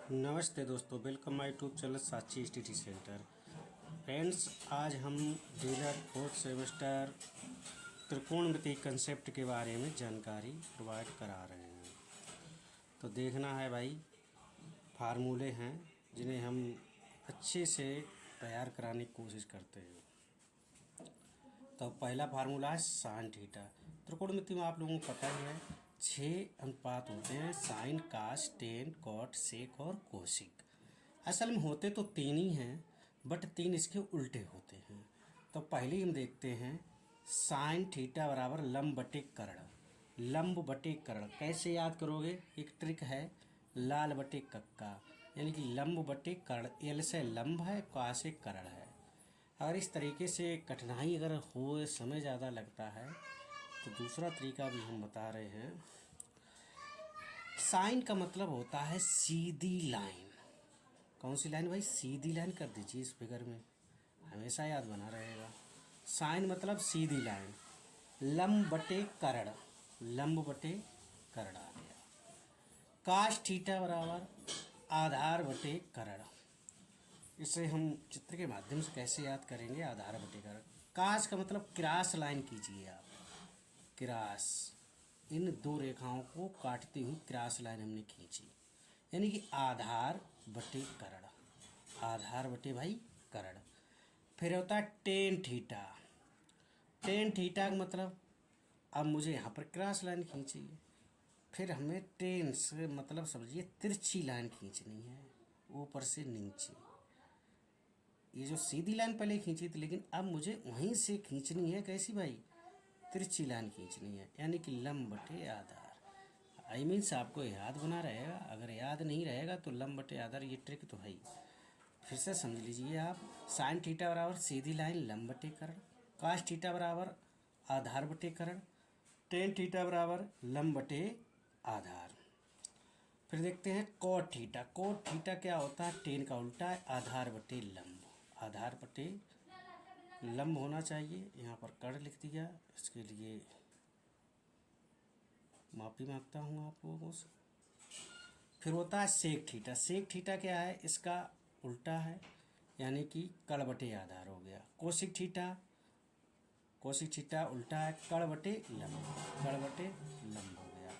नमस्ते दोस्तों, welcome my YouTube channel Sakshi study centre. Friends, आज हम डीलर फोर्थ सेमेस्टर त्रिकोणमिति कंसेप्ट के बारे में जानकारी प्रोवाइड करा रहे हैं। तो देखना है भाई, फार्मूले हैं जिन्हें हम अच्छे से तैयार कराने की कोशिश करते हैं। तो पहला फार्मूला है साइन थीटा। त्रिकोणमिति में आप लोगों को पता ही है 6 अनुपात होते हैं, साइन, कास, टेन, कॉट, सेक और कोसिक। असल में होते तो 3 ही हैं, बट 3 इसके उल्टे होते हैं। तो पहले हम देखते हैं साइन थीटा बराबर लंब बटे कर्ण। लंब बटे कर्ण कैसे याद करोगे? एक ट्रिक है, लाल बटे कक्का, यानी कि लंब बटे कर्ण। एल से लंब है, का से कर्ण है। अगर इस तरीके से कठिनाई अगर हो, समय ज़्यादा लगता है, तो दूसरा तरीका भी हम बता रहे हैं। साइन का मतलब होता है सीधी लाइन। कौन सी लाइन भाई? सीधी लाइन कर दीजिए इस फिगर में, हमेशा याद बना रहेगा। साइन मतलब सीधी लाइन। लंब बटे कर्ण, लंब बटे कर्ण आ गया। काश थीटा बराबर आधार बटे कर्ण। इसे हम चित्र के माध्यम से कैसे याद करेंगे? आधार बटे कर्ण। काश का मतलब क्रॉस लाइन कीजिए आप, क्रॉस। इन दो रेखाओं को काटती हुई क्रॉस लाइन हमने खींची, यानी कि आधार बटे कर्ण, आधार बटे भाई कर्ण। फिर होता है टेन थीटा। टेन थीटा का मतलब, अब मुझे यहाँ पर क्रॉस लाइन खींची है, फिर हमें टेन से मतलब समझिए तिरछी लाइन खींचनी है, ऊपर से नीचे। ये जो सीधी लाइन पहले खींची थी, लेकिन अब मुझे वहीं से खींचनी है। कैसी भाई? तिरछी लाइन खींचनी है, यानी कि लंब बटे आधार। आई मीन्स आपको याद बना रहेगा। अगर याद नहीं रहेगा तो लंब बटे आधार, ये ट्रिक तो है ही। फिर से समझ लीजिए आप। साइन थीटा बराबर सीधी लाइन लंब बटे कर्ण, काश थीटा बराबर आधार बटे कर्ण, टेन थीटा बराबर लंब बटे आधार। फिर देखते हैं कोट थीटा। कोट थीटा क्या होता है? टेन का उल्टा है, आधार बटे लंब। आधार बटे लंब होना चाहिए, यहाँ पर कर्ण लिख दिया। इसके लिए माफ़ी मांगता हूँ आप लोगों से। फिर होता है सेक थीटा। सेक थीटा क्या है? इसका उल्टा है, यानी कि कर्ण बटे आधार हो गया। कोसिक थीटा, कोसिक थीटा उल्टा है, कर्ण बटे लंब, कर्ण बटे लंब हो गया।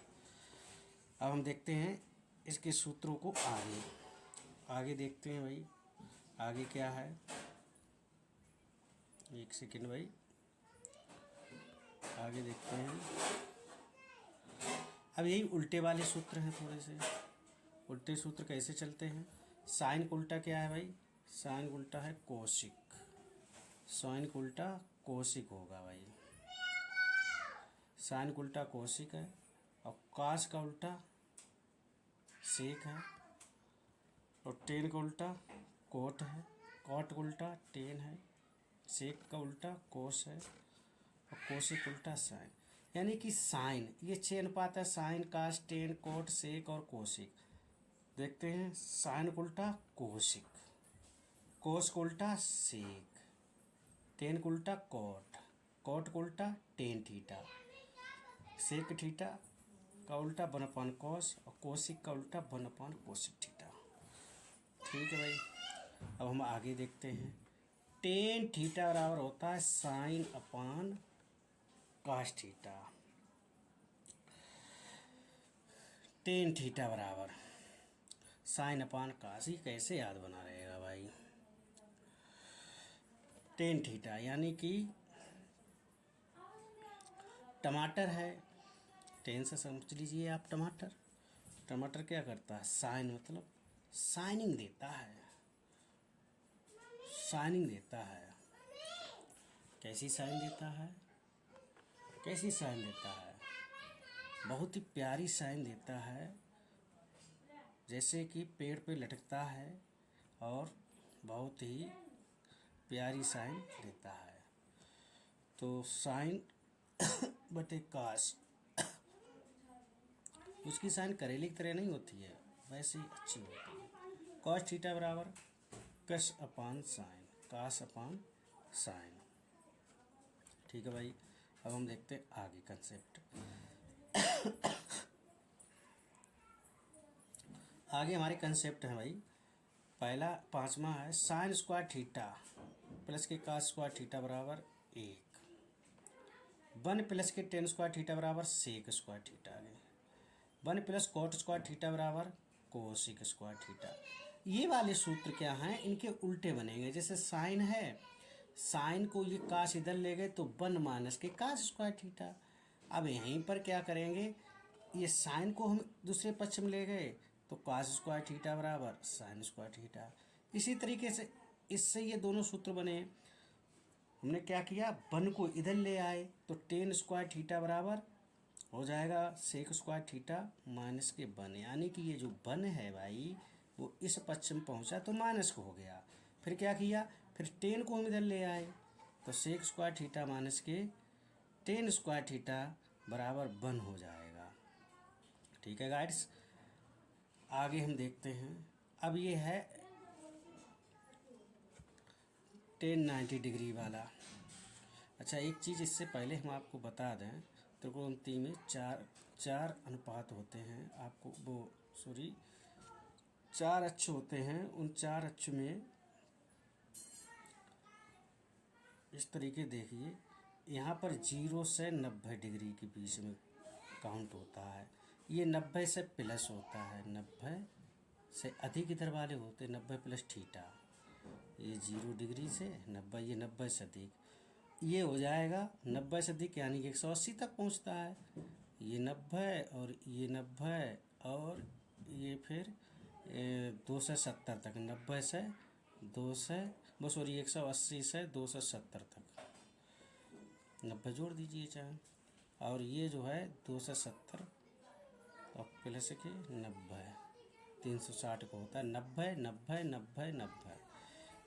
अब हम देखते हैं इसके सूत्रों को आगे आगे देखते हैं भाई। आगे क्या है? एक सेकेंड भाई, आगे देखते हैं। अब यही उल्टे वाले सूत्र हैं थोड़े से। उल्टे सूत्र कैसे चलते हैं? साइन का उल्टा क्या है भाई? साइन का उल्टा है कोसिक। साइन का उल्टा कोसिक होगा भाई। साइन का उल्टा कोसिक है, और कास का उल्टा सेक है, और टेन का उल्टा कोट है, कोट का उल्टा टेन है, सेक का उल्टा कोस है, और कोसिक उल्टा साइन। यानी कि साइन, ये 6 अनुपात है, साइन, कास, टेन, कोट, सेक और कोसिक। देखते हैं। साइन का उल्टा कोसिक, कोस का उल्टा सेक, टेन का उल्टा कोट, कोट का उल्टा टेन थीटा, सेक थीटा का उल्टा 1/cos कोस, और कोसिक का उल्टा 1/cos कोसिक थीटा। ठीक है भाई। अब हम आगे देखते हैं। टेन थीटा बराबर होता है साइन अपान कास थीटा। टेन थीटा बराबर साइन अपान कास। ही कैसे याद बना रहेगा भाई? टेन थीटा यानी कि टमाटर है, टेन से समझ लीजिए आप। टमाटर, टमाटर क्या करता है? साइन मतलब शाइनिंग देता है, शाइनिंग देता है। कैसी साइन देता है? कैसी साइन देता है? बहुत ही प्यारी साइन देता है, जैसे कि पेड़ पे लटकता है, और बहुत ही प्यारी साइन देता है। तो साइन बटे कास, उसकी साइन करेले की तरह नहीं होती है, वैसे ही अच्छी होती है। कॉस थीटा बराबर कस अपान साइन, कास अपान साइन। ठीक है भाई। अब हम देखते हैं आगे कंसेप्ट। आगे हमारे कंसेप्ट है भाई। पहला 5वां है साइन स्क्वायर थीटा प्लस के कास स्क्वायर थीटा बराबर 1, 1 प्लस के टेन स्क्वायर थीटा बराबर सेक स्क्वायर थीटा है, 1 प्लस कॉट स्क्वायर थीटा बराबर कोसिक स्क्वायर थीटा। ये वाले सूत्र क्या हैं, इनके उल्टे बनेंगे। जैसे साइन है, साइन को ये कास इधर ले गए तो 1 माइनस के कास स्क्वायर थीटा। अब यहीं पर क्या करेंगे, ये साइन को हम दूसरे पक्ष में ले गए तो कास स्क्वायर थीटा बराबर साइन स्क्वायर थीटा। इसी तरीके से इससे ये दोनों सूत्र बने। हमने क्या किया, 1 को इधर ले आए तो टेन स्क्वायर थीटा बराबर हो जाएगा सेक स्क्वायर थीटा माइनस के 1, यानी कि ये जो 1 है भाई वो इस पक्ष में पहुंचा तो माइनस को हो गया। फिर क्या किया, फिर टेन को हम इधर ले आए तो सेक स्क्वायर थीटा माइनस के टेन स्क्वायर थीटा बराबर 1 हो जाएगा। ठीक है गाइड्स, आगे हम देखते हैं। अब ये है 1090 डिग्री वाला। अच्छा, एक चीज़ इससे पहले हम आपको बता दें, त्रिकोणमिति में चार अनुपात होते हैं। आपको वो सॉरी 4 अक्ष होते हैं। उन 4 अक्ष में इस तरीके देखिए, यहाँ पर 0 से 90 डिग्री के बीच में काउंट होता है। ये 90 से प्लस होता है, 90 से अधिक इधर वाले होते हैं, 90 प्लस थीटा। ये 0 डिग्री से 90, ये 90 से अधिक, ये हो जाएगा 90 से अधिक यानी कि 180 तक पहुंचता है। ये 90 और ये 90 और ये फिर 270 तक, 90 से 2 से वो सॉरी 180 से 270 तक, 90 जोड़ दीजिए चाहे। और ये जो है 270 और प्लस के 90, 360 को होता है 90 90 90 90।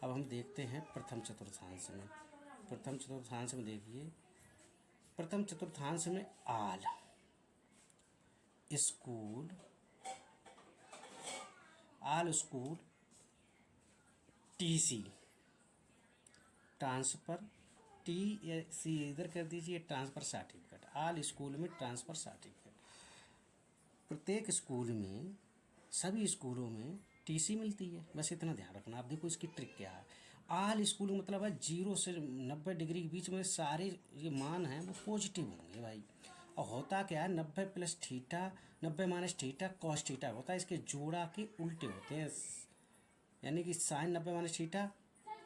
अब हम देखते हैं प्रथम चतुर्थांश में। प्रथम चतुर्थांश में देखिए, प्रथम चतुर्थांश में all school, all school TC transfer, T C इधर कर दीजिए, ट्रांसफ़र सर्टिफिकेट, आल स्कूल में ट्रांसफ़र सर्टिफिकेट। प्रत्येक स्कूल में, सभी स्कूलों में टीसी मिलती है, बस इतना ध्यान रखना। आप देखो इसकी ट्रिक क्या है। आल स्कूल मतलब है 0 से 90 डिग्री के बीच में सारे ये मान हैं वो पॉजिटिव होंगे भाई। और होता क्या है, 90 plus theta, 90 minus theta cos theta होता है, इसके जोड़ा के उल्टे होते हैं। यानी कि साइन 90 माइनस थीटा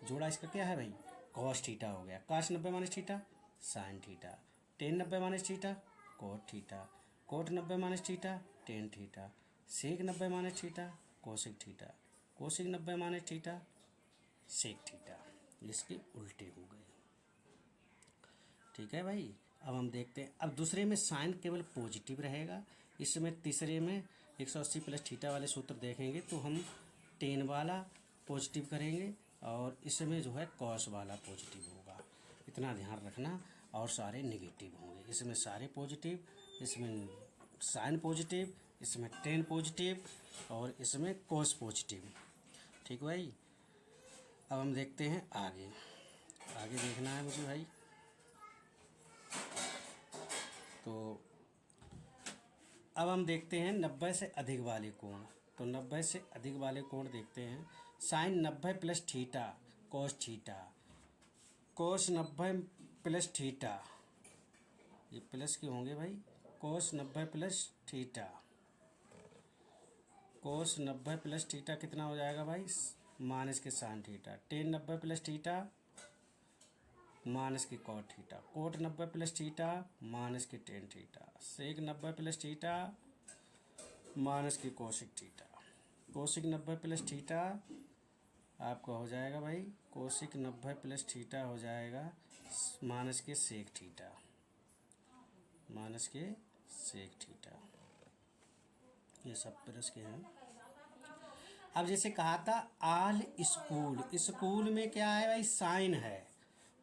जोड़ा इसका क्या है भाई, कॉस थीटा हो गया। Cos 90 minus theta sine theta, tan 90 minus theta cot theta, cot 90 minus theta tan theta, sec 90 minus theta cosec theta, cosec 90 minus theta sec theta. इसके उल्टे हो गए। ठीक है भाई, अब हम देखते हैं। अब दूसरे में साइन केवल पॉजिटिव रहेगा। इसमें तीसरे में 180 प्लस थीटा वाले सूत्र देखेंगे तो हम टेन वाला पॉजिटिव करेंगे और इसमें जो है कॉस वाला पॉजिटिव होगा। इतना ध्यान रखना। और सारे नेगेटिव होंगे। इसमें सारे पॉजिटिव, इसमें साइन पॉजिटिव, इसमें टेन पॉजिटिव और इसमें कॉस पॉजिटिव। ठीक भाई, अब हम देखते हैं आगे। आगे देखना है मुझे भाई। तो अब हम देखते हैं 90 से अधिक वाले कोण। तो 90 से अधिक वाले कोण देखते हैं। Sine 90 plus theta cos theta, cos 90 plus theta, ये प्लस के होंगे भाई। Cos 90 plus theta, cos 90 plus theta कितना हो जाएगा भाई, माइनस के sine theta. Tan 90 plus theta minus के cot theta, cot 90 plus theta minus के tan theta, sec 90 plus theta minus के cosec theta. Cosec 90 plus theta आपका हो जाएगा भाई, कोसिक 90 प्लस थीटा हो जाएगा माइनस के सेक थीटा, माइनस के सेक थीटा। ये सब प्लस के हैं। अब जैसे कहा था आल स्कूल, स्कूल में क्या है भाई, साइन है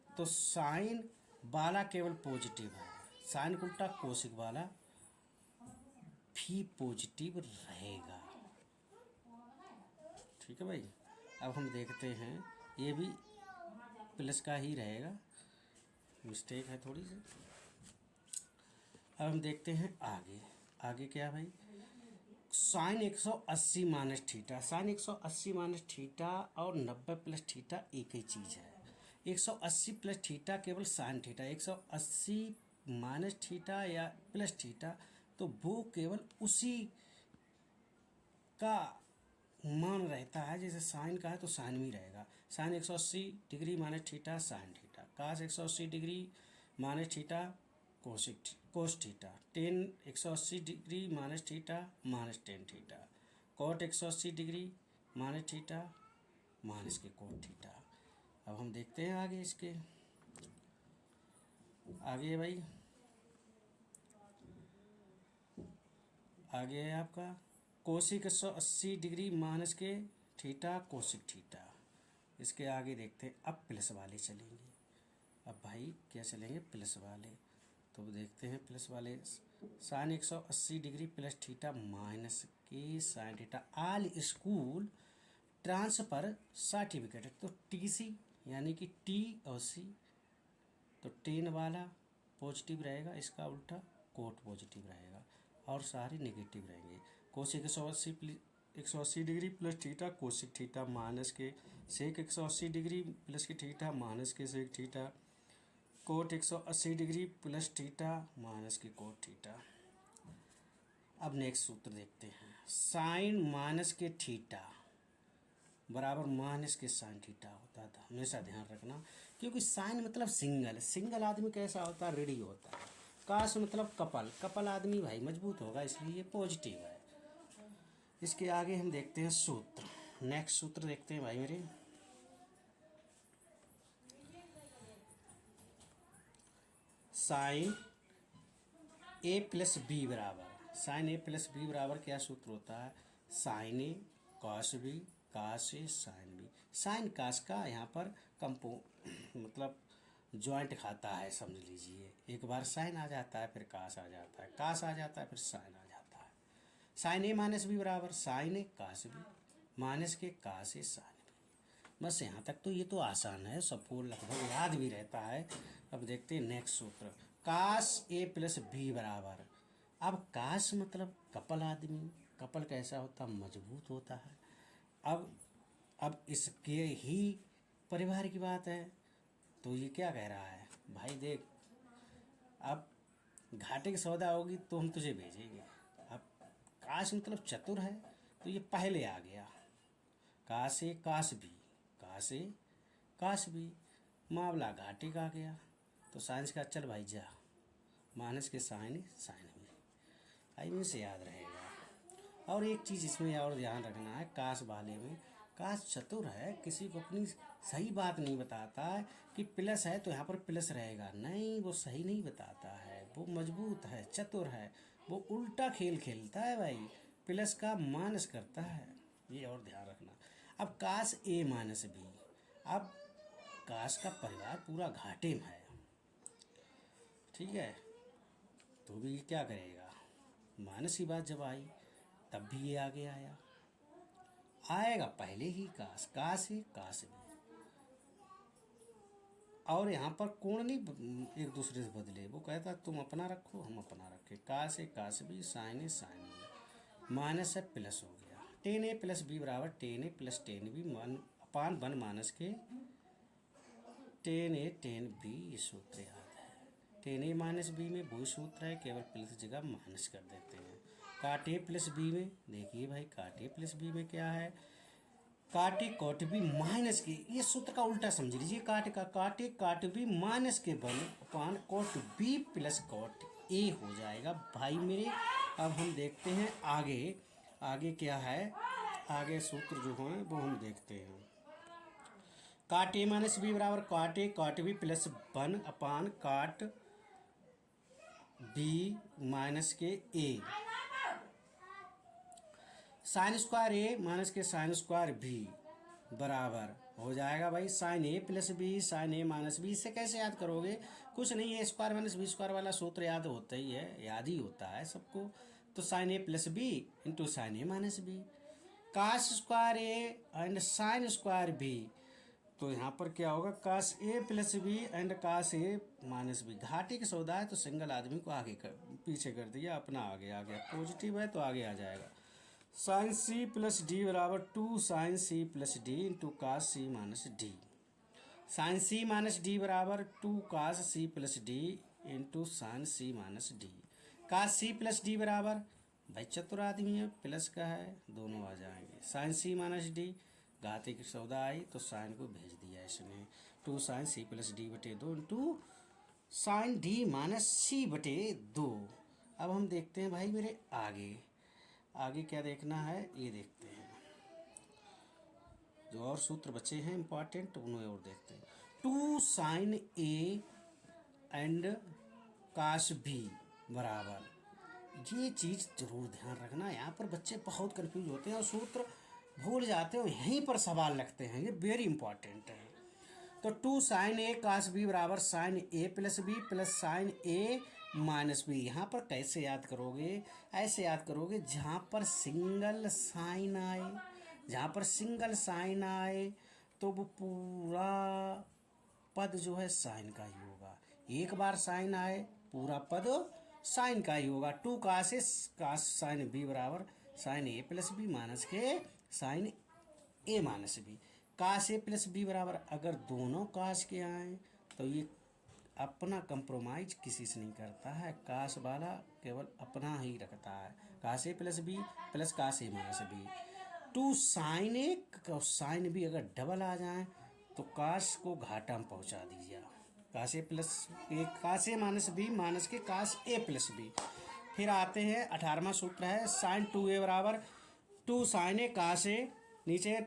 तो साइन वाला केवल पॉजिटिव है, साइन का उल्टा कोसिक वाला भी पॉजिटिव रहेगा। ठीक है भाई, अब हम देखते हैं ये भी प्लस का ही रहेगा, मिस्टेक है थोड़ी सी। अब हम देखते हैं आगे। आगे क्या भाई, sine 180 minus theta, sine 180 minus theta और 90 प्लस थीटा एक ही चीज़ है। 180 प्लस थीटा केवल साइन थीटा, 180 माइनस थीटा या प्लस थीटा तो वो केवल उसी का मान रहता है। जैसे साइन का है तो साइन में रहेगा, sine 180 degree minus theta sine theta, cos 180 degree minus theta cos theta, tan 180 degree minus theta minus tan theta, cot 180 degree minus theta minus के कोट थीटा। अब हम देखते हैं आगे, इसके आगे भाई आगे है आपका कोसिक 180 डिग्री माइनस के थीटा कोसिक थीटा। इसके आगे देखते हैं, अब प्लस वाले चलेंगे। अब भाई क्या चलेंगे, प्लस वाले। तो देखते हैं प्लस वाले, sine 180 degree plus theta minus के sine theta, all school transfer certificate. तो टीसी यानी कि टी और सी, तो टेन वाला पॉजिटिव रहेगा, इसका उल्टा कोट पॉजिटिव रहेगा और सारे नेगेटिव रहेंगे। Cosec 180 degree plus theta cosec theta minus के सेक 180 डिग्री प्लस के थीटा माइनस के sec theta, cot 180 degree plus theta minus के कोट थीटा। अब नेक्स्ट सूत्र देखते हैं, साइन माइनस के थीटा बराबर माइनस के साइन थीटा होता था, हमेशा ध्यान रखना, क्योंकि साइन मतलब सिंगल, सिंगल आदमी कैसा होता है, रेडी होता है। काश मतलब कपल, कपल आदमी भाई मजबूत होगा, इसलिए ये पॉजिटिव है। इसके आगे हम देखते हैं सूत्र, नेक्स्ट सूत्र देखते हैं भाई मेरे। साइन ए प्लस बी बराबर, साइन ए प्लस बी बराबर क्या सूत्र होता है, साइन ए कॉस बी कास ए साइन बी। साइन कास का यहाँ पर कंपो मतलब जॉइंट खाता है, समझ लीजिए। एक बार साइन आ जाता है फिर कास आ जाता है, कास आ जाता है फिर साइन आ जाता है। साइन ए माइनस बी बराबर साइन ए कास बी माइनस के कास ए साइन बी। बस यहाँ तक तो ये तो आसान है, सबको लगभग याद भी रहता है। अब देखते हैं नेक्स्ट सूत्र, कास ए प्लस बी बराबर, अब कास मतलब कपल आदमी, कपल कैसा होता, मजबूत होता है। अब इसके ही परिवार की बात है, तो ये क्या कह रहा है भाई, देख अब घाटे की सौदा होगी तो हम तुझे भेजेंगे। अब काश मतलब चतुर है तो ये पहले आ गया, कासे काश भी, कासे काश भी, मामला घाटे का आ गया तो साइंस का चल भाई जा, माइनस के साइन साइन में, आई में से याद रहेगा। और एक चीज़ इसमें और ध्यान रखना है, काश वाले में, काश चतुर है, किसी को अपनी सही बात नहीं बताता है कि प्लस है तो यहाँ पर प्लस रहेगा, नहीं, वो सही नहीं बताता है, वो मजबूत है, चतुर है, वो उल्टा खेल खेलता है भाई, प्लस का माइनस करता है, ये और ध्यान रखना। अब काश ए माइनस बी, अब काश का परिवार पूरा घाटे में है, ठीक है, तो भी क्या करेगा, माइनस की बात जब आई तब भी ये आगे आया, आएगा पहले ही काश, काश है काश भी। और यहाँ पर कोण नहीं एक दूसरे से बदले, वो कहता तुम अपना रखो हम अपना रखे, काश है काश भी साइन है साइन भी, माइनस है प्लस हो गया, टेन ए प्लस बी बराबर tan A plus tan B upon one minus के टेन ए टेन बी, ये सूत्र याद है। टेन ए माइनस बी में वही सूत्र है, केवल प्लस जगह माइनस कर देते हैं। काट ए प्लस बी में देखिए भाई, काट ए प्लस बी में क्या है, काटे कॉट बी माइनस के, ये सूत्र का उल्टा समझ लीजिए, काट का काटे काट बी माइनस के one upon cot B plus cot A हो जाएगा भाई मेरे। अब हम देखते हैं आगे, आगे क्या है, आगे सूत्र जो हैं वो हम देखते हैं। काट ए माइनस बी बराबर काट ए काट बी प्लस वन अपान काट बी माइनस के ए, साइन स्क्वायर ए माइनस के साइन स्क्वायर बी बराबर हो जाएगा भाई sign A plus B sign A minus B. इससे कैसे याद करोगे, कुछ नहीं है, स्क्वायर माइनस बी स्क्वायर वाला सूत्र याद होता ही है, याद ही होता है सबको। तो sine A plus B into sine A minus B, cos square A and sine square B, तो यहाँ पर क्या होगा, cos A plus B and cos A minus B. घाटे की सौदा है तो सिंगल आदमी को आगे कर पीछे कर दिया, अपना आगे आ गया, पॉजिटिव है तो आगे आ जाएगा। साइन सी प्लस डी बराबर 2 sine C plus D into cos C minus D. Sine C minus D बराबर 2 cos C plus D into sine C minus D. Cos C plus D बराबर, भाई चतुर आदमी है, प्लस का है, दोनों आ जाएंगे। साइन सी माइनस डी, घाते की सौदा आई तो साइन को भेज दिया इसने। 2 साइन सी प्लस डी बटे 2 इंटू साइन डी माइनस सी बटे 2। अब हम देखते हैं भाई मेरे आगे आगे क्या देखना है, ये देखते हैं। जो और सूत्र बचे हैं इंपॉर्टेंट उन्हें और देखते हैं। 2 साइन ए एंड काश बी बराबर, ये चीज़ जरूर ध्यान रखना। यहाँ पर बच्चे बहुत कंफ्यूज होते हैं और सूत्र भूल जाते हैं, यहीं पर सवाल लगते हैं, ये वेरी इंपॉर्टेंट है। तो 2 साइन ए काश बी बराबर sign A plus B plus sign A minus B. यहाँ पर कैसे याद करोगे, ऐसे याद करोगे जहाँ पर सिंगल साइन आए, जहाँ पर सिंगल साइन आए तो वो पूरा पद जो है साइन का ही होगा। एक बार साइन आए पूरा पद साइन का ही होगा। 2 काश साइन बी बराबर sign A plus B minus के साइन ए माइनस बी। काश ए प्लस बी बराबर, अगर दोनों काश के आए तो ये अपना कंप्रोमाइज किसी से नहीं करता है, काश वाला केवल अपना ही रखता है। काश ए प्लस बी प्लस काश ए माइनस बी। 2 साइन ए और साइन बी अगर डबल आ जाए तो काश को घाटा में पहुंचा दीजिए। काश ए प्लस ए काश ए माइनस बी माइनस के काश ए प्लस बी। फिर आते हैं 18वां सूत्र है साइन 2a बराबर 2 साइन ए काश ए, नीचे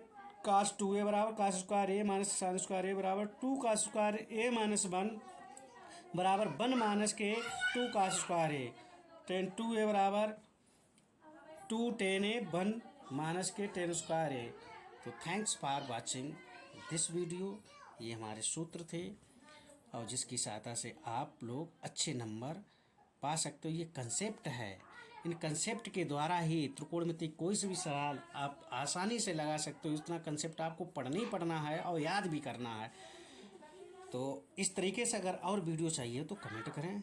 काश 2a बराबर काश स्क्वायर ए माइनस साइन स्क्वायर ए बराबर 2 काश स्क्वायर ए माइनस 1 बराबर 1 माइनस के 2 काश स्क्वायर ए। 2a बराबर 2 tan ए 1 माइनस के 10 स्क्वायर ए। तो thanks for watching this video. ये हमारे सूत्र थे और जिसकी सहायता से आप लोग अच्छे नंबर पा सकते हो। ये कंसेप्ट है, इन कंसेप्ट के द्वारा ही त्रिकोणमिति कोई से भी सवाल आप आसानी से लगा सकते हो। इतना कंसेप्ट आपको पढ़ना ही पढ़ना है और याद भी करना है। तो इस तरीके से अगर और वीडियो चाहिए तो कमेंट करें।